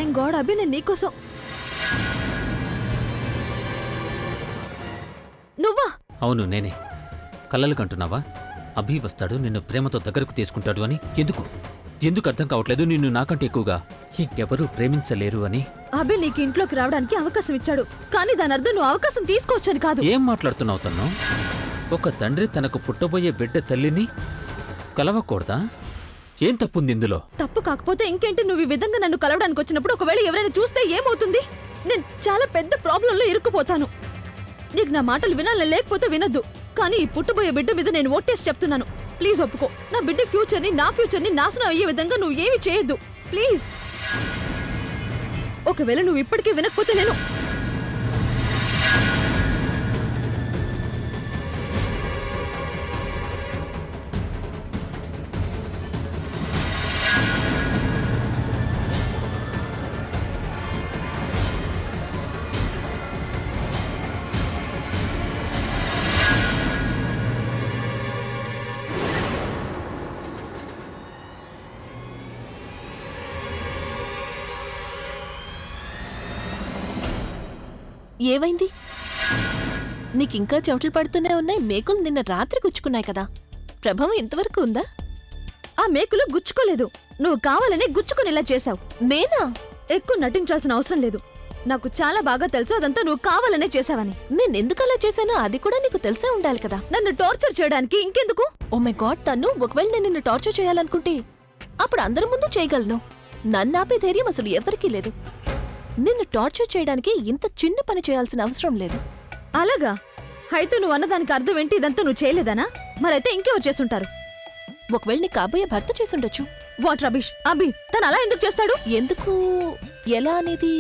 Thank God అభి, నేను నీకోసం. నువ్వా? అవును, నేనే. కలలు కంటున్నావా? అభి వస్తాడు, నిన్ను ప్రేమతో దగ్గరకు తీసుకుంటాడు అని. ఎందుకు అర్థం కావట్లేదు? నిన్ను నాకంటే ఎక్కువగా ఇంకెవరూ ప్రేమించలేరు అని. అభి నీకు ఇంట్లోకి రావడానికి అవకాశం ఇచ్చాడు, కానీ దాని అర్థం నువ్వు అవకాశం తీసుకోవచ్చని కాదు. ఏం మాట్లాడుతున్నావు తను? ఒక తండ్రి తనకు పుట్టబోయే బిడ్డ తల్లిని కలవకూడదా? ఏం తప్పుంది ఇందులో? తప్పు కాకపోతే ఇంకేంటి? నువ్వు ఈ విధంగా నన్ను కలవడానికి వచ్చినప్పుడు ఒకవేళ ఎవరైనా చూస్తే ఏమవుతుంది? నేను చాలా పెద్ద ప్రాబ్లంలో ఇరుక్కుపోతాను. నీకు నా మాటలు వినాలని లేకపోతే వినొద్దు, కానీ ఈ పుట్టబోయే బిడ్డ మీద నేను ఓట్టేసి చెప్తున్నాను. ప్లీజ్ ఒప్పుకో. నా బిడ్డ ఫ్యూచర్ని, నా ఫ్యూచర్ని నాశనం అయ్యే విధంగా నువ్వు ఏమి చేయొద్దు ప్లీజ్. ఒకవేళ నువ్వు ఇప్పటికీ వినకపోతే నేను ఏవైంది? నీకింకా చెమటలు పడుతూనే ఉన్నాయి. మేకులు నిన్న రాత్రి గుచ్చుకున్నాయి కదా, ప్రభావం ఇంతవరకు ఉందా? ఆ మేకులు గుచ్చుకోలేదు, నువ్వు కావాలని గుచ్చుకునేలా చేశావు. నేనా? ఎక్కువ నటించాల్సిన అవసరం లేదు. నాకు చాలా బాగా తెలుసు అదంతా నువ్వు కావాలనే చేశావని. నేనెందుకు అలా చేశానో అది కూడా నీకు తెలిసే ఉండాలి కదా. నన్ను టార్చర్ చేయడానికి ఇంకెందుకు? ఓ మై గాడ్, తను ఒకవేళ నేను నిన్ను టార్చర్ చేయాలనుకుంటే అప్పుడు అందరి ముందు చేయగలను. నన్ను ఆపే ధైర్యం అసలు ఎవరికీ లేదు. నిన్ను టార్చర్ చేయడానికి ఇంత చిన్న పని చేయాల్సిన అవసరం లేదు. అలాగా? అయితే నువ్వు అన్నదానికి అర్థం ఏంటి? ఇదంతా నువ్వు చేయలేదనా? మరైతే ఇంకెవరు చేసుంటారు? ఒకవేళ నీ కాబోయే భర్త చేసుండొచ్చు. What rubbish! అభి తను అలా ఎందుకు చేస్తాడు? ఎందుకు, ఎలా అనేది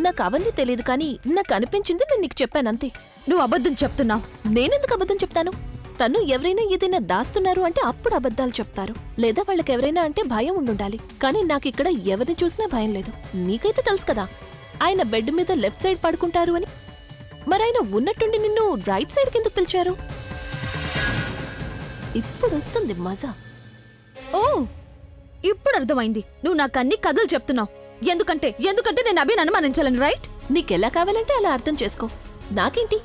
నాకు అవన్నీ తెలియదు, కానీ నాకు అనిపించింది నేను నీకు చెప్పానంతే. నువ్వు అబద్ధం చెప్తున్నావు. నేనెందుకు అబద్ధం చెప్తాను? తను ఎవరైనా ఏదైనా దాస్తున్నారు అంటే అప్పుడు అబద్ధాలు చెప్తారు, లేదా వాళ్ళకెవరైనా అంటే భయం ఉండుండాలి. కానీ నాకిక్కడ ఎవరిని చూసినా భయం లేదు. నీకైతే తెలుసు కదా ఆయన బెడ్ మీద లెఫ్ట్ సైడ్ పడుకుంటారు అని. మరాయన ఉన్నట్టుండి నిన్ను రైట్ సైడ్ కిందకు పిలిచారు. ఇప్పుడు వస్తుంది మజా. ఓ, ఇప్పుడు అర్థమైంది. నువ్వు నాకు అన్ని కథలు చెప్తున్నావు. ఎందుకంటే నేను అభిని అనుమానించాలని, రైట్? నీకెలా కావాలంటే అలా అర్థం చేసుకో. నాకేంటి,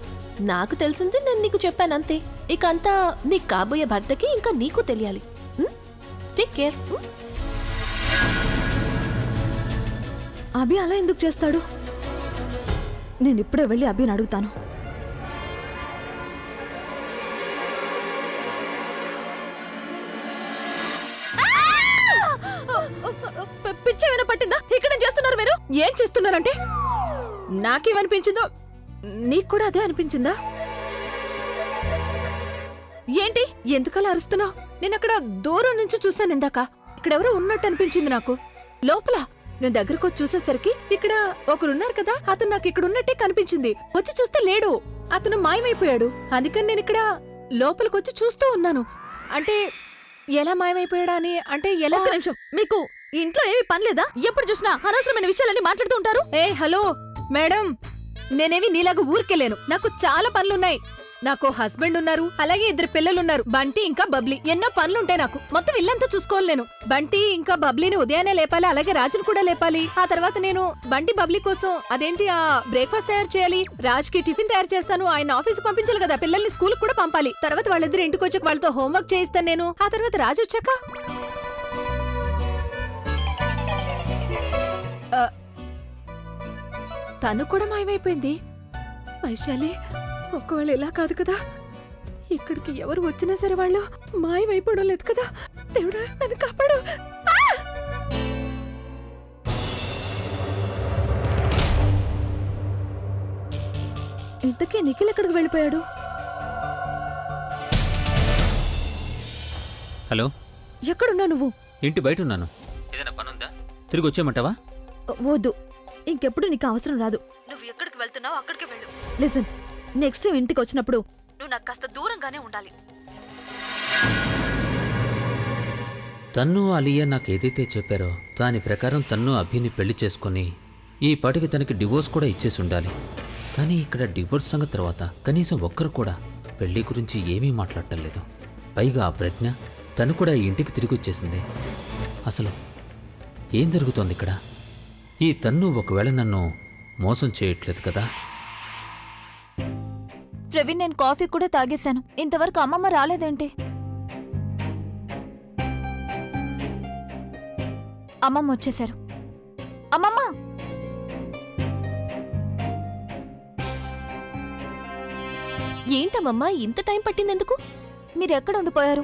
నాకు తెలిసింది నేను నీకు చెప్పానంతే. ఇక అంతా నీ కాబోయే భర్తకి ఇంకా నీకు తెలియాలి. Take care. అభి అలా ఎందుకు చేస్తాడు? నేను ఇప్పుడే వెళ్ళి అభిని అడుగుతాను. పిచ్చ వినపట్టిందా? ఇక్కడ చేస్తున్నారు మీరు? ఏం చేస్తున్నారంటే నాకేమనిపించిందో నీకు కూడా అదే అనిపించిందా? ఏంటి ఎందుకలా అరుస్తున్నావు? నేను అక్కడ దూరం నుంచి చూశాను ఇందాక. ఇక్కడెవరో ఉన్నట్టు అనిపించింది నాకు. లోపల నేను దగ్గరకు వచ్చి చూసేసరికి ఇక్కడ ఒకరున్నారు కదా, అతను నాకు ఇక్కడ ఉన్నట్టే కనిపించింది. వచ్చి చూస్తే లేడు, అతను మాయమైపోయాడు. అందుకని నేను ఇక్కడ లోపలికొచ్చి చూస్తూ ఉన్నాను. అంటే ఎలా మాయమైపోయాడా అని. అంటే ఎలా? ఒక్క నిమిషం, మీకు ఇంట్లో ఏమి పని లేదా? ఎప్పుడు చూసినా అనవసరమైన విషయాలన్నీ మాట్లాడుతూ ఉంటారు. ఏ హలో మేడం, నేనేవి నీలాగా ఊరికెళ్ళాను. నాకు చాలా పనులున్నాయి. నాకు హస్బెండ్ ఉన్నారు, అలాగే 2 పిల్లలున్నారు, బంటి ఇంకా బబ్లీ. ఎన్నో పనులుంటాయి నాకు. మొత్తం ఇల్లంతా చూసుకోవాలి నేను. బంటి ఇంకా బబ్లీని ఉదయాన్నే లేపాలి, అలాగే రాజును కూడా లేపాలి. ఆ తర్వాత నేను బంటి బబ్లీ కోసం అదేంటి ఆ బ్రేక్ఫాస్ట్ తయారు చేయాలి, రాజ్కి టిఫిన్ తయారు చేస్తాను, ఆయన ఆఫీస్కి పంపించాలి కదా, పిల్లల్ని స్కూల్ కూడా పంపాలి. తర్వాత వాళ్ళిద్దరు ఇంటికి వచ్చాక వాళ్ళతో హోంవర్క్ చేయిస్తాను నేను. ఆ తర్వాత రాజు వచ్చాక తను కూడా మాయమైపోయింది. వైశాలి, ఒకవేళ ఇలా కాదు కదా, ఇక్కడికి ఎవరు వచ్చినా సరే వాళ్ళు మాయమైపోవడం లేదు కదా. దేవుడా నన్ను కాపాడు. ఇంతకీ నిఖిల్ ఎక్కడికి వెళ్ళిపోయాడు? హలో, ఎక్కడున్నావు నువ్వు? ఇంటి బయట ఉన్నాను. ఏదైనా పనుందా? తిరిగి వచ్చేయమంటావా? వద్దు, ఇంకెప్పుడు నీకు అవసరం రాదు. నువ్వు ఎక్కడికి వెళ్తున్నావు అక్కడికి వెళ్ళు. లిసన్, నెక్స్ట్ టైం ఇంటికి వచ్చినప్పుడు నువ్వు నాకు కాస్త దూరంగానే ఉండాలి. తన్ను అలియా నాకు ఏదైతే చెప్పారో దాని ప్రకారం తన్ను అభిని పెళ్లి చేసుకుని ఈ పాటికి తనకి డివోర్స్ కూడా ఇచ్చేసి ఉండాలి. కానీ ఇక్కడ డివోర్స్ సంగతి తర్వాత కనీసం ఒక్కరు కూడా పెళ్లి గురించి ఏమీ మాట్లాడటం లేదు. పైగా ఆ ప్రజ్ఞ తను కూడా ఈ ఇంటికి తిరిగి వచ్చేసింది. అసలు ఏం జరుగుతోంది ఇక్కడ? ఈ తన్ను ఒకవేళ నన్ను మోసం చేయట్లేదు కదా? ప్రవీణ్, నేను కాఫీ కూడా తాగేశాను. ఇంతవరకు అమ్మమ్మ రాలేదేంటి? అమ్మమ్మ వచ్చేశారు. అమ్మమ్మ! ఏంటమ్మమ్మా ఇంత టైం పట్టిందెందుకు? మీరెక్కడ ఉండిపోయారు?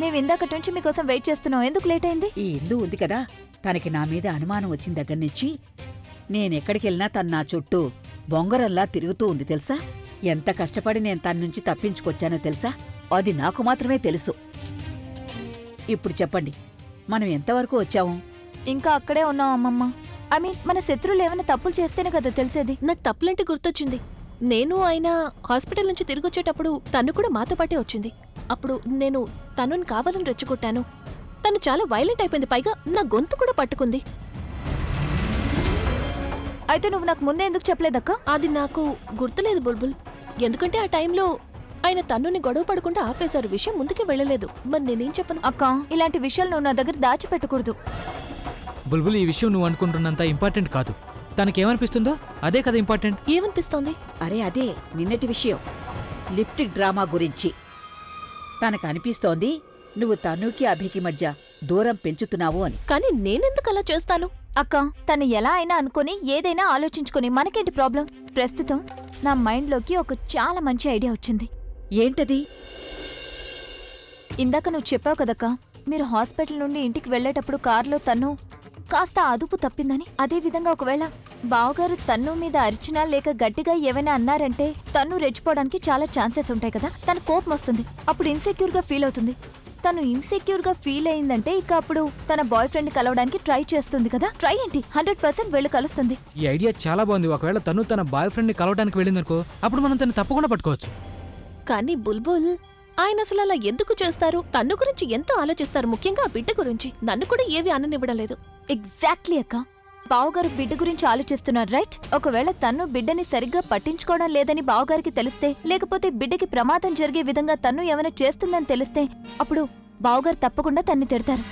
మేము ఇందాకటి నుంచి మీకోసం వెయిట్ చేస్తున్నాం. ఎందుకు లేట్ అయింది? ఈ ఇల్లు ఉంది కదా, తనకి నా మీద అనుమానం వచ్చిన దగ్గర్నుంచి నేనెక్కడికెళ్ళినా తను నా చుట్టూ బొంగరల్లా తిరుగుతూ ఉంది తెలుసా? ఎంత కష్టపడి నేను తన నుంచి తప్పించుకొచ్చానో తెలుసా? అది నాకు మాత్రమే తెలుసు. ఇప్పుడు చెప్పండి, మనం ఎంతవరకు వచ్చాము? ఇంకా అక్కడే ఉన్నాం అమ్మమ్మ. ఐ మీన్, మన శత్రువులు ఏమైనా తప్పులు చేస్తేనే కదా తెలిసేది. నాకు తప్పులంటే గుర్తొచ్చింది. నేను ఆయన హాస్పిటల్ నుంచి తిరిగొచ్చేటప్పుడు తను కూడా మాతో పాటే వచ్చింది. అప్పుడు నేను తనుని కావాలని రెచ్చగొట్టాను. తను చాలా వైలెంట్ అయిపోయింది. పైగా నా గొంతు కూడా పట్టుకుంది. అయితే నువ్వు నాకు ముందే ఎందుకు చెప్పలేదక్క? అది నాకు గుర్తులేదు బుల్బుల్. ఎందుకంటే ఆ టైంలో ఆయన తన్నుని గొడవ పడకుండా ఆపేశారు. విషయం ముందుకే వెళ్ళలేదు. మరి నేనేం చెప్పను? అక్క, ఇలాంటి విషయాలు నువ్వు నా దగ్గర దాచిపెట్టకూడదు. బుల్బుల్, ఈ విషయం నువ్వు అనుకుంటున్నంత ఇంపార్టెంట్ కాదు. తనకేమనిపిస్తుందో అదే కదా ఇంపార్టెంట్. ఏమనిపిస్తోంది? అరే అదే నిన్నటి విషయం, లిప్టిక్ డ్రామా గురించి. తనకు అనిపిస్తోంది నువ్వు తనుకి అభికి మధ్య దూరం పెంచుతున్నావు అని. కానీ నేనెందుకు అలా చేస్తాను? అక్క, తను ఎలా అయినా అనుకుని ఏదైనా ఆలోచించుకుని మనకేంటి ప్రాబ్లం? ప్రస్తుతం నా మైండ్లోకి ఒక చాలా మంచి ఐడియా వచ్చింది. ఏంటది? ఇందాక నువ్వు చెప్పావు కదక్క, మీరు హాస్పిటల్ నుండి ఇంటికి వెళ్లేటప్పుడు కారులో తన్ను కాస్త అదుపు తప్పిందని. అదే విధంగా ఒకవేళ బావగారు తన్ను మీద అరిచినా లేక గట్టిగా ఏమైనా అన్నారంటే తన్ను రెచ్చిపోవడానికి చాలా ఛాన్సెస్ ఉంటాయి కదా. తన కోపం వస్తుంది, అప్పుడు ఇన్సెక్యూర్ గా ఫీల్ అవుతుంది. తను ఇన్సెక్యూర్ గా ఫీల్ అయిందంటే ఇక అప్పుడు తన బాయ్ ఫ్రెండ్ కలవడానికి ట్రై చేస్తుంది కదా. ట్రై ఏంటి, 100% వెళ్ళి కలుస్తుంది. ఈ ఐడియా చాలా బాగుంది. ఒకవేళ తను తన బాయ్ ఫ్రెండ్ ని కలవడానికి వెళ్ళిందనుకో, అప్పుడు మనం తను తప్పకుండా పట్టుకోవచ్చు. కానీ బుల్బుల్, ఆయన అసలు అలా ఎందుకు చేస్తారు? తన్ను గురించి ఎంతో ఆలోచిస్తారు, ముఖ్యంగా ఆ బిడ్డ గురించి. నన్ను కూడా ఏవి అననివ్వడం లేదు. ఎగ్జాక్ట్లీ అక్క, బావగారు బిడ్డ గురించి ఆలోచిస్తున్నారు రైట్? ఒకవేళ తను బిడ్డని సరిగ్గా పట్టించుకోవడం లేదని బావగారికి తెలిస్తే, లేకపోతే బిడ్డకి ప్రమాదం జరిగే విధంగా తను ఏమైనా చేస్తుందని తెలిస్తే, అప్పుడు బావగారు తప్పకుండా తన్ని తిడతారు.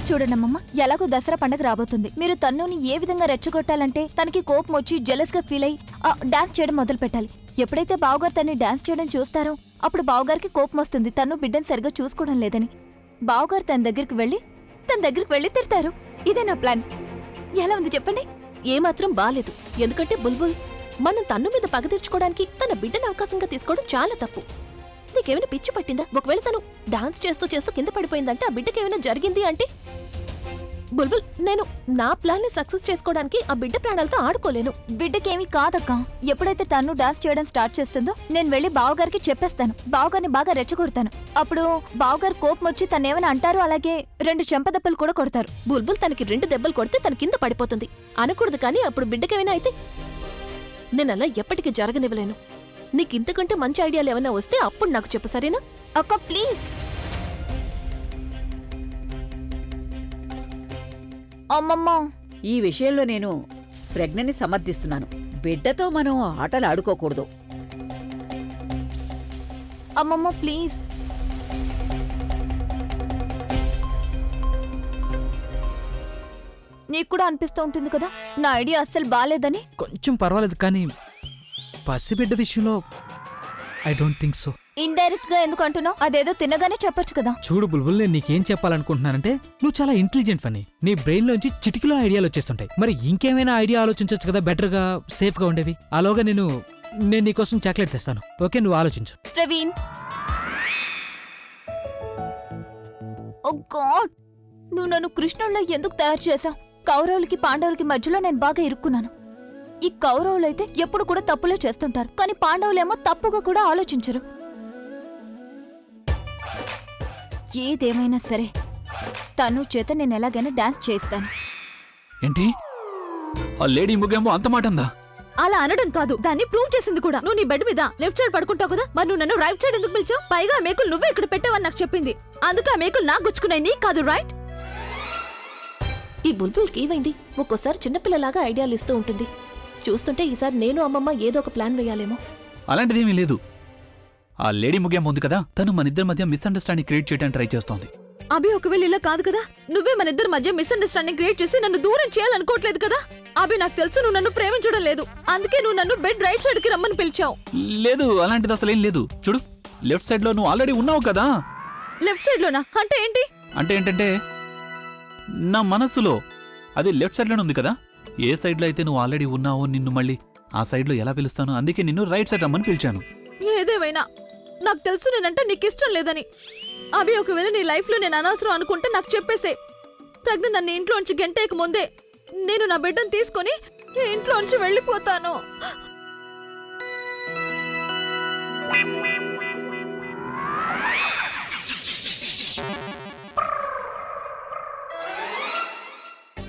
చూడండమ్మమ్మ, ఎలాగో దసరా పండగ రాబోతుంది. మీరు తన్నుని ఏ విధంగా రెచ్చగొట్టాలంటే తనకి కోపం వచ్చి జెలస్ గా ఫీల్ అయ్యి డాన్స్ చేయడం మొదలు పెట్టాలి. ఎప్పుడైతే బావగారు తన్ని డాన్స్ చేయడం చూస్తారో అప్పుడు బావగారికి కోపం వస్తుంది, తను బిడ్డని సరిగ్గా చూసుకోవడం లేదని. బావగారు తన దగ్గరికి వెళ్ళి తిడతారు. ఇదే నా ప్లాన్. ఎలా ఉంది చెప్పండి? ఏమాత్రం బాలేదు. ఎందుకంటే బుల్బుల్, మనం తన్ను మీద పగ తీర్చుకోవడానికి తన బిడ్డను అవకాశంగా తీసుకోవడం చాలా తప్పు. నీకేమైనా పిచ్చి పట్టిందా? ఒకవేళ తను డాన్స్ చేస్తూ చేస్తూ కింద పడిపోయిందంటే, ఆ బిడ్డకి ఏమైనా జరిగింది అంటే, బుల్బుల్, నేను నా ప్లాన్ ని సక్సెస్ చేసుకోవడానికి ఆ బిడ్డ ప్రాణాలతో ఆడుకోలేను. బిడ్డకేమీ కాదక్క. ఎప్పుడైతే తను డాన్స్ చేయడం స్టార్ట్ చేస్తుందో నేను వెళ్ళి బావగారికి చెప్పేస్తాను. బావగారిని బాగా రెచ్చగొడతాను. అప్పుడు బావగారు కోపం వచ్చి తనేమైనా అంటారు, అలాగే 2 చెంపదెబ్బలు కూడా కొడతారు. బుల్బుల్, తనకి 2 దెబ్బలు కొడితే తన కింద పడిపోతుంది అనకూడదు. కానీ అప్పుడు బిడ్డకేమైనా అయితే నేను అలా ఎప్పటికీ జరగనివ్వలేను. నీకు ఇంతకంటే మంచి ఐడియాలు ఏమైనా వస్తే అప్పుడు నాకు చెప్పు, సరేనా? అక్క ప్లీజ్. అమ్మమ్మ, ఈ విషయంలో నేను ప్రజ్ఞని సమర్థిస్తున్నాను. బిడ్డతో మనం ఆటలు ఆడుకోకూడదు. అమ్మమ్మ ప్లీజ్. నీకు కూడా అనిపిస్తూ ఉంటుంది కదా నా ఐడియా అస్సలు బాలేదని? కొంచెం పర్వాలేదు, కానీ పసిబిడ్డ విషయంలో I don't think so. Indirect గా ఎందుకు అంటున్నావు? అదేదో తినగానే చెప్పొచ్చు కదా. చూడు బుల్బుల్, నేను నీకేం చెప్పాలనుకుంటున్నానంటే, నువ్వు చాలా ఇంటెలిజెంట్ ఫని. నీ బ్రెయిన్ లోంచి చిటికలో ఐడియాలు వచ్చేస్తుంటాయి. మరి ఇంకేమైనా ఐడియా ఆలోచించవచ్చు కదా, బెటర్ గా, సేఫ్ గా ఉండేవి. అలాగా నేను నీకోసం చాక్లెట్ తెస్తాను. ఓకే, నువ్వు ఆలోచించు. ప్రవీణ్, ఓ గాడ్, నువ్వు నన్ను కృష్ణుడిలో ఎందుకు తయారు చేశావు? కౌరవులకి పాండవులకి మధ్యలో నేను బాగా ఇరుక్కున్నాను. ఈ కౌరవులైతే ఎప్పుడు కూడా తప్పులే చేస్తుంటారు, కానీ పాండవులేమో తప్పుగా కూడా ఆలోచించరు. ఏదేమైనా సరే తను చేత నేను ఎలాగైనా డాన్స్ చేస్తాను. ఏంటి, ఆ లేడీ ముగేమో అంత మాట అందా? అలా అనడం కాదు, దాన్ని ప్రూవ్ చేసింది కూడా. నువ్వు నీ బెడ్ మీద లెఫ్ట్ సైడ్ పడుకుంటావు కదా, మరి నువ్వు నన్ను రైట్ సైడ్ ఎందుకు పిలిచావు? పైగా ఆ మేకులు నువ్వే ఇక్కడ పెట్టావని నాకు చెప్పింది. అందుకే ఆ మేకులు నాకు గుచ్చుకున్నాయి, నీకు కాదు, రైట్? ఈ బుల్బుల్కి ఏమైంది? ఒక్కోసారి చిన్నపిల్లలాగా ఐడియాలు ఇస్తూ ఉంటుంది. చూస్తుంటే ఈసారి నేను అమ్మమ్మ ఏదో ఒక ప్లాన్ వేయాలేమో. అలాంటిదేమీ లేదు. ఆ లేడీ ముగేమో ఉంది కదా, తను మన ఇద్దరి మధ్య మిస్అండర్స్టాండింగ్ క్రియేట్ చేయడానికి ట్రై చేస్తోంది. అభి ఒకవేళ ఇలా కాదు కదా, నువ్వే మన ఇద్దరి మధ్య మిస్అండర్స్టాండింగ్ క్రియేట్ చేసి నన్ను దూరం చేయాలనుకోవట్లేదు కదా. అభి నాకు తెలుసు నువ్వు నన్ను ప్రేమించడం లేదు, అందుకే నువ్వు నన్ను బెడ్ రైట్ సైడ్ కి రమ్మని పిలిచావు. లేదు, అలాంటిది అసలు ఏం లేదు. చూడు, లెఫ్ట్ సైడ్ లో నువ్వు ఆల్రెడీ ఉన్నావు కదా. లెఫ్ట్ సైడ్ లోనా అంటే ఏంటి? అంటే ఏంటంటే నా మనస్సులో అది లెఫ్ట్ సైడ్ లోనే ఉంది కదా. ఏ సైడ్ లో అయితే నువ్వు ఆల్రెడీ ఉన్నావో నిన్ను మళ్ళీ ఆ సైడ్ లో ఎలా పిలుస్తాను, అందుకే నిన్ను రైట్ సైడ్ రమ్మని పిలిచాను. ఏదేమైనా నాకు తెలుసు నేనంటే నీకు ఇష్టం లేదని. అభి ఒకవేళ నీ లైఫ్ లో నేను అనవసరం అనుకుంటే నాకు చెప్పేసే. ప్రజ్ఞ నన్ను ఇంట్లోంచి గంటేక ముందే నేను నా బిడ్డను తీసుకొని ఇంట్లోంచి వెళ్ళిపోతాను.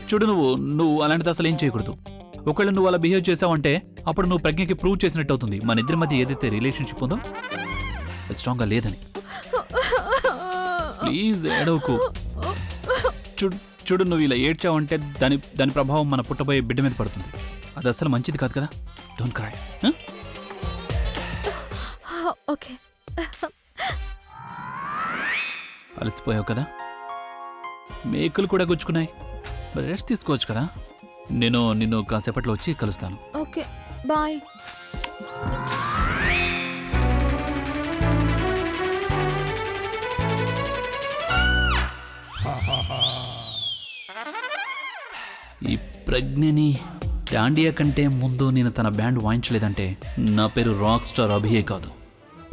చూడు, నువ్వు అలాంటిది అసలు ఏం చేయకూడదు. ఒకవేళ నువ్వు అలా బిహేవ్ చేసావంటే అప్పుడు నువ్వు ప్రజ్ఞకి ప్రూవ్ చేసినట్టు అవుతుంది మన ఇద్దరి మధ్య ఏదైతే రిలేషన్షిప్ ఉందో అది స్ట్రాంగ్ గా లేదని. ప్లీజ్ ఏడవకు. చూడు, నువ్వు ఇలా ఏడ్చావంటే దాని ప్రభావం మన పుట్టబోయే బిడ్డ మీద పడుతుంది. అది అసలు మంచిది కాదు కదా. Don't cry. ఓకే. అలసిపోయావు కదా, మేకులు కూడా గుచ్చుకున్నాయి, రెస్ట్ తీసుకోవచ్చు కదా. నిన్ను కాసేపట్లో వచ్చి కలుస్తాను. Okay, bye. ఈ ప్రజ్ఞని డాండియా కంటే ముందు నేను తన బ్యాండ్ వాయించలేదంటే నా పేరు రాక్ స్టార్ అభియే కాదు.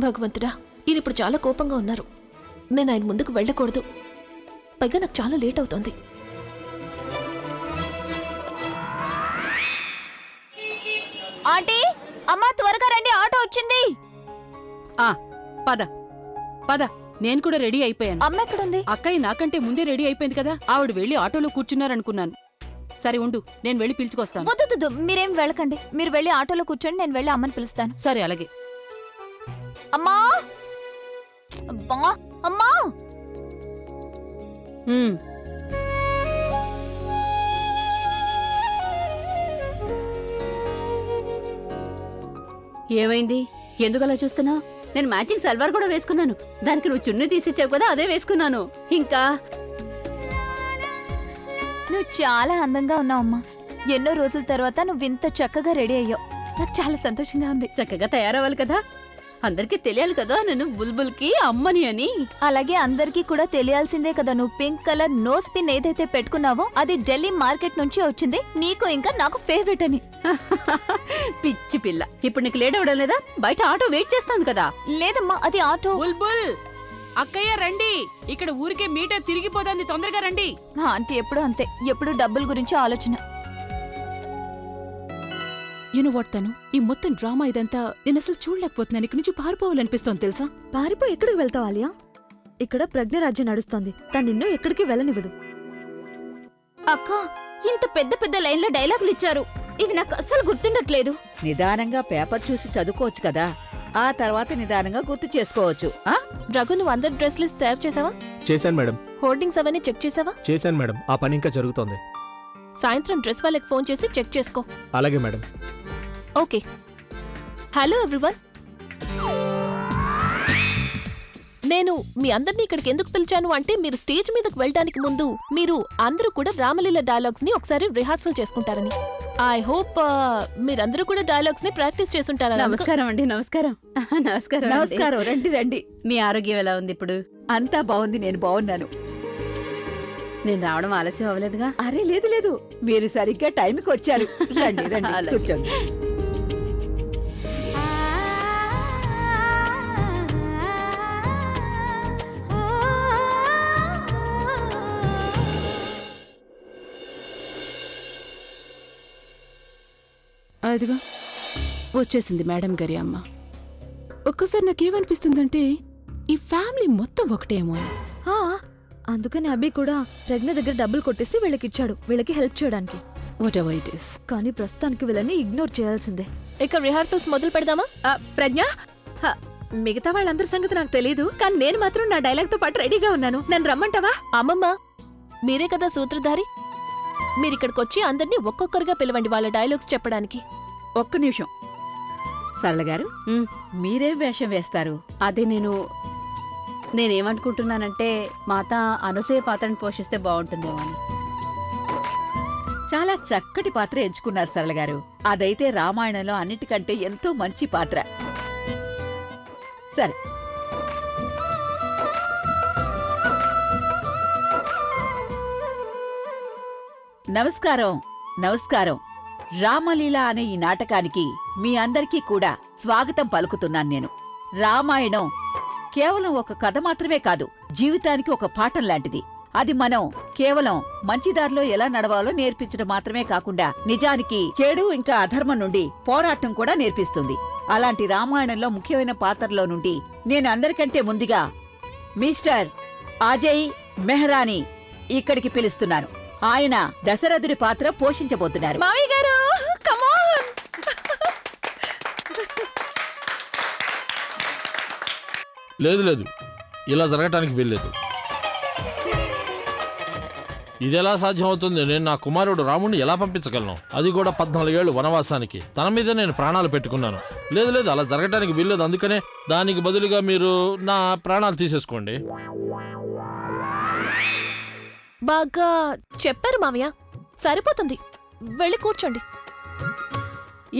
భగవంతుడా, ఈయన ఇప్పుడు చాలా కోపంగా ఉన్నారు. నేను ఆయన ముందుకు వెళ్ళకూడదు. పైగా నాకు చాలా లేట్ అవుతోంది. ఆంటీ, అమ్మా త్వరగా రండి, ఆటో వచ్చింది. పద పద, నేను కూడా రెడీ అయిపోయాను. అమ్మ ఎక్కడుంది? అక్కయ్య నాకంటే ముందే రెడీ అయిపోయింది కదా, ఆవిడ వెళ్ళి ఆటోలో కూర్చున్నారనుకున్నాను. సరే ఉండు, నేను వెళ్ళి పిలుచుకొస్తాను. వద్దు, మీరేం వెళ్ళకండి. మీరు వెళ్ళి ఆటోలో కూర్చోండి, నేను వెళ్ళి అమ్మని పిలుస్తాను. సరే అలాగే. అమ్మా, అబ్బా, అమ్మా. ఏమైంది, ఎందుకలా చూస్తున్నా? నేను మ్యాచింగ్ సల్వార్ కూడా వేసుకున్నాను, దానికి నువ్వు చున్నీ తీసిచ్చావు కదా, అదే వేసుకున్నాను. ఇంకా నువ్వు చాలా అందంగా ఉన్నావు అమ్మా. ఎన్నో రోజుల తర్వాత నువ్వు ఇంత చక్కగా రెడీ అయ్యావు. నాకు చాలా సంతోషంగా ఉంది. చక్కగా తయారవ్వాలి కదా, అందరికీ తెలియాలి కదా నేను బుల్బుల్కి అమ్మని అని. అలాగే అందరికీ కూడా తెలియాల్సిందే కదా, నువ్వు పింక్ కలర్ నోస్ పిన్ ఏదైతే పెట్టుకున్నావో అది ఢిల్లీ మార్కెట్ నుంచి వచ్చింది. నీకు ఇంకా నాకు ఫేవరెట్ అని. పిచ్చి పిల్ల, ఇప్పుడు నీకు లేట్ అవ్వడం లేదా? బయట ఆటో వెయిట్ చేస్తాను కదా. లేదమ్మా, అది ఆటో. బుల్బుల్, అక్కయ్య రండి, ఇక్కడ ఊరికే మీటర్ తిరిగిపోతుంది, తొందరగా రండి. ఆంటీ ఎప్పుడు అంతే, ఎప్పుడు డబ్బుల గురించి ఆలోచన. తను ఈ మొత్తం డ్రామా ఇదంతా నేను అసలు చూడలేకపోతున్నాను. ఇక్కడి నుంచి పారిపోవాలనిపిస్తోంది తెలుసా. పారిపోయి ఎక్కడికి వెళ్తావు ఆలియా? ఇక్కడ ప్రజ్ఞరాజ్యం నడుస్తోంది, తను నిన్ను ఎక్కడికి వెళ్ళనివ్వదు. అక్క, ఇంత పెద్ద పెద్ద లైన్లో డైలాగులు ఇచ్చారు, ఇవి నాకు అస్సలు గుర్తుండట్లేదు. నిదానంగా పేపర్ చూసి చదువుకోవచ్చు కదా, ఆ తర్వాత నిదానంగా గుర్తు చేసుకోవచ్చు. రఘు, నువ్వు అందరి డ్రెస్ లిస్ట్ తయారు చేసావా? చేశాను మేడం. హోర్డింగ్స్ అవన్నీ చెక్ చేసావా? చేశాను మేడం, ఆ పని ఇంకా జరుగుతోంది. సాయంత్రం డ్రెస్ వాళ్ళకి ఫోన్ చేసి చెక్ చేసుకో. అలాగే మేడం. ఓకే. హలో ఎవ్రీవన్, నేను మీ అందరినీ ఇక్కడికి ఎందుకు పిలిచాను అంటే, మీరు స్టేజ్ మీదకి వెళ్ళడానికి ముందు మీరు అందరూ కూడా రామలీల డైలాగ్స్ ని ఒకసారి రిహార్సల్ చేసుకుంటారని. ఐ హోప్ మీరందరూ కూడా డైలాగ్స్ ని ప్రాక్టీస్ చేసుంటారని. నమస్కారం అండి. నమస్కారం. నమస్కారం. నమస్కారం, రండి రండి. మీ ఆరోగ్యం ఎలా ఉంది ఇప్పుడు? అంతా బాగుంది, నేను బాగున్నాను. నేను రావడం ఆలస్యం అవ్వలేదుగా? అరే లేదు, మీరు సరిగ్గా టైంకి వచ్చారు. రండి రండి, కూర్చోండి. అదిగా వచ్చేసింది మేడం గారి అమ్మ. ఒక్కసారి నాకేమనిపిస్తుందంటే ఈ ఫ్యామిలీ మొత్తం ఒకటేమో. అందుకని అభి కూడా ప్రజ్ఞ దగ్గర డబ్బులు కొట్టేసి వీళ్ళకిచ్చాడు, వీళ్ళకి హెల్ప్ చేయడానికి. What ever it is. కానీ ప్రస్తుతానికి వీళ్ళని ఇగ్నోర్ చేయాల్సిందే. ఇక రిహార్సల్స్ మొదలు పెడదామా? ప్రజ్ఞ, మిగతా వాళ్ళందరి సంగతి నాకు తెలీదు, కానీ నేను మాత్రం నా డైలాగ్ తో పాటు రెడీగా ఉన్నాను. నన్ను రమ్మంటావా? అమ్మమ్మ, మీరే కదా సూత్రధారి. మీరిక్కడికొచ్చి అందరినీ ఒక్కొక్కరుగా పిలవండి వాళ్ళ డైలాగ్స్ చెప్పడానికి. ఒక్క నిమిషం. సరళ గారు, మీరేం వేషం వేస్తారు? అదే నేను నేనేమనుకుంటున్నానంటే మాత అనసూయ పాత్రను పోషిస్తే బాగుంటుందేమో అని. చాలా చక్కటి పాత్ర ఎంచుకున్నారు సరళ గారు. అదైతే రామాయణంలో అన్నిటికంటే ఎంతో మంచి పాత్ర. సరే, నమస్కారం. నమస్కారం. రామలీల అనే ఈ నాటకానికి మీ అందరికీ కూడా స్వాగతం పలుకుతున్నాను నేను. రామాయణం కేవలం ఒక కథ మాత్రమే కాదు, జీవితానికి ఒక పాఠం లాంటిది. అది మనం కేవలం మంచిదారిలో ఎలా నడవాలో నేర్పించడం మాత్రమే కాకుండా నిజానికి చెడు ఇంకా అధర్మం నుండి పోరాటం కూడా నేర్పిస్తుంది. అలాంటి రామాయణంలో ముఖ్యమైన పాత్రలో నుండి నేను అందరికంటే ముందుగా మిస్టర్ అజయ్ మెహ్రాని ఇక్కడికి పిలుస్తున్నాను. ఆయన దశరథుడి పాత్ర పోషించబోతున్నారు. మావయ్య గారు, కమాన్! లేదు లేదు, ఇలా జరగటానికి వీల్లేదు. ఇదెలా సాధ్యం అవుతుంది? నేను నా కుమారుడు రాముడిని ఎలా పంపించగలను? అది కూడా 14 ఏళ్ళు వనవాసానికి. తన మీద నేను ప్రాణాలు పెట్టుకున్నాను. లేదు లేదు, అలా జరగటానికి వీల్లేదు. అందుకనే దానికి బదులుగా మీరు నా ప్రాణాలు తీసేసుకోండి. బాగా చెప్పారు మావయ్య, సరిపోతుంది. వెళ్ళి కూర్చోండి.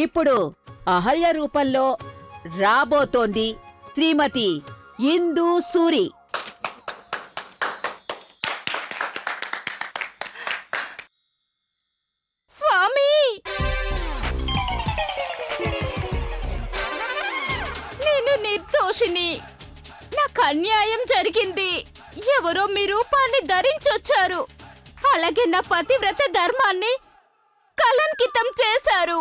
ఇప్పుడు అహల్య రూపంలో రాబోతోంది శ్రీమతి ఇందు సూరి. స్వామి, నేను నిర్దోషిని. నాకు అన్యాయం జరిగింది. ఎవరో మీ రూపాన్ని ధరించొచ్చారు. అలాగే నా పతివ్రత ధర్మాన్ని కళంకితం చేశారు.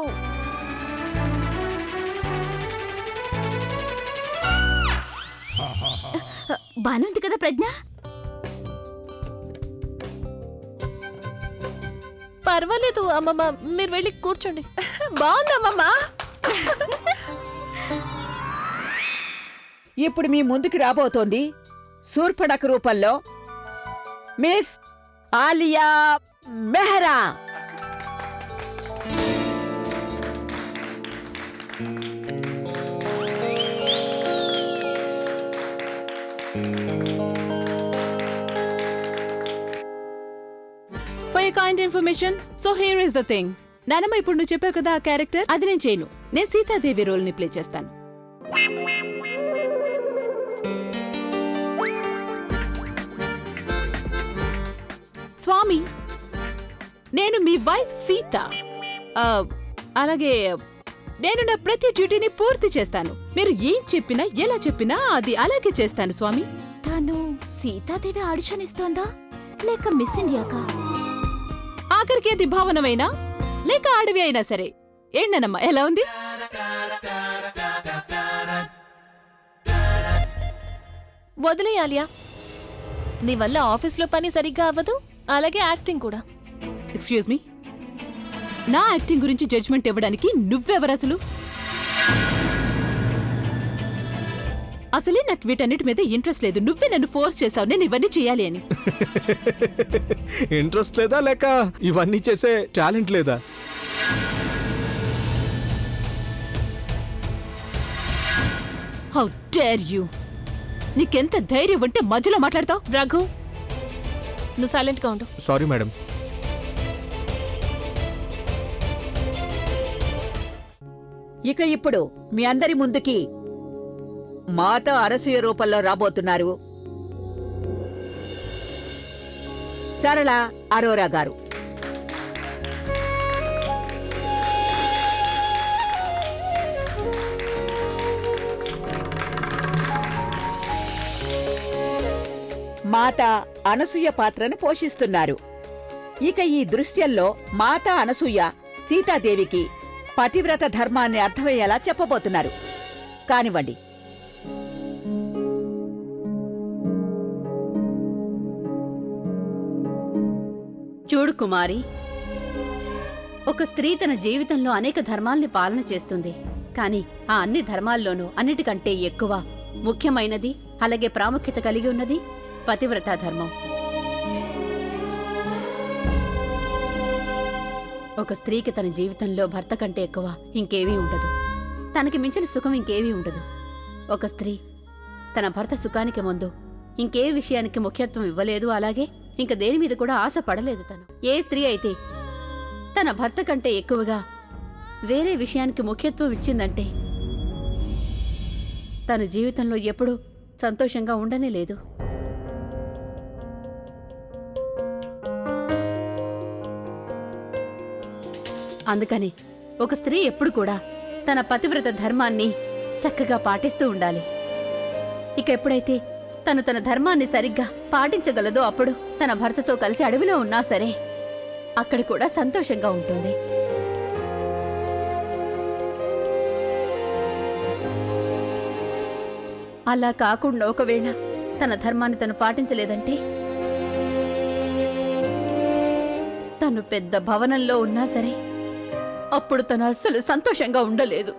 బానుంది కదా ప్రజ్ఞ? పర్వాలేదు అమ్మమ్మ, మీరు వెళ్ళి కూర్చోండి. బాగుందమ్మమ్మా. ఇప్పుడు మీ ముందుకు రాబోతోంది శూర్పణఖ రూపంలో miss Alia Mehra. For your kind information, so here is the thing. నానమ్మ, ఇప్పుడు నువ్వు చెప్పావు కదా ఆ క్యారెక్టర్, అది నేను చేయను. నేను సీతాదేవి రోల్ ని ప్లే చేస్తాను. స్వామి, నేను మీ వైఫ్ సీత. అలాగే నేను నా ప్రతి డ్యూటీని పూర్తి చేస్తాను. మీరు ఏం చెప్పినా ఎలా చెప్పినా అది అలాగే చేస్తాను స్వామి. తను సీతాదేవి ఆడిషన్ ఇస్తోందా లేక మిస్ ఇండియాకా? ఆఖరికి అది భావనమైనా లేక అడవి అయినా సరే. ఏంటనమ్మా, ఎలా ఉంది? వదిలేయాలియా, నీ వల్ల ఆఫీస్లో పని సరిగ్గా అవ్వదు, అలాగే యాక్టింగ్ కూడా. ఎక్స్క్యూజ్ మీ, నా యాక్టింగ్ గురించి జడ్జ్మెంట్ ఇవ్వడానికి నువ్వెవరు అసలు? అసలే నాకు వీటన్నిటి మీద ఇంట్రెస్ట్ లేదు. నువ్వే నన్ను ఫోర్స్ చేసావు నేను ఇవన్నీ చేయాలి అని. ఇంట్రెస్ట్ లేదా లేక ఇవన్నీ చేసే టాలెంట్ లేదా? How dare you! నీకెంత ధైర్యం ఉంటే మధ్యలో మాట్లాడతావు? రఘు, నువ్వు సైలెంట్గా ఉండు. Sorry madam. ఇక ఇప్పుడు మీ అందరి ముందుకి మాత అనసూయ రూపంలో రాబోతున్నారు సరళ అరోరా గారు. మాత అనసూయ పాత్రను పోషిస్తున్నారు. ఇక ఈ దృశ్యంలో మాత అనసూయ సీతాదేవికి పతివ్రత ధర్మాన్ని అర్థమయ్యేలా చెప్పబోతున్నారు. కానివ్వండి. చూడు కుమారి, ఒక స్త్రీ తన జీవితంలో అనేక ధర్మాల్ని పాలన చేస్తుంది. కానీ ఆ అన్ని ధర్మాల్లోనూ అన్నిటికంటే ఎక్కువ ముఖ్యమైనది, అలాగే ప్రాముఖ్యత కలిగి ఉన్నది పతివ్రత ధర్మం. ఒక స్త్రీకి తన జీవితంలో భర్త కంటే ఎక్కువ ఇంకేమీ ఉండదు. తనకి మించిన సుఖం ఇంకేమీ ఉండదు. ఒక స్త్రీ తన భర్త సుఖానికి ముందు ఇంకే విషయానికి ముఖ్యత్వం ఇవ్వలేదు, అలాగే ఇంక దేని మీద కూడా ఆశ పడలేదు తను. ఏ స్త్రీ అయితే తన భర్త కంటే ఎక్కువగా వేరే విషయానికి ముఖ్యత్వం ఇచ్చిందంటే తన జీవితంలో ఎప్పుడూ సంతోషంగా ఉండనే లేదు. అందుకని ఒక స్త్రీ ఎప్పుడు కూడా తన పతివ్రత ధర్మాన్ని చక్కగా పాటిస్తూ ఉండాలి. ఇక ఎప్పుడైతే తను తన ధర్మాన్ని సరిగ్గా పాటించగలదో అప్పుడు తన భర్తతో కలిసి అడవిలో ఉన్నా సరే అక్కడ కూడా సంతోషంగా ఉంటుంది. అలా కాకుండా ఒకవేళ తన ధర్మాన్ని తను పాటించలేదంటే తను పెద్ద భవనంలో ఉన్నా సరే అప్పుడు తను అస్సలు సంతోషంగా ఉండలేదు.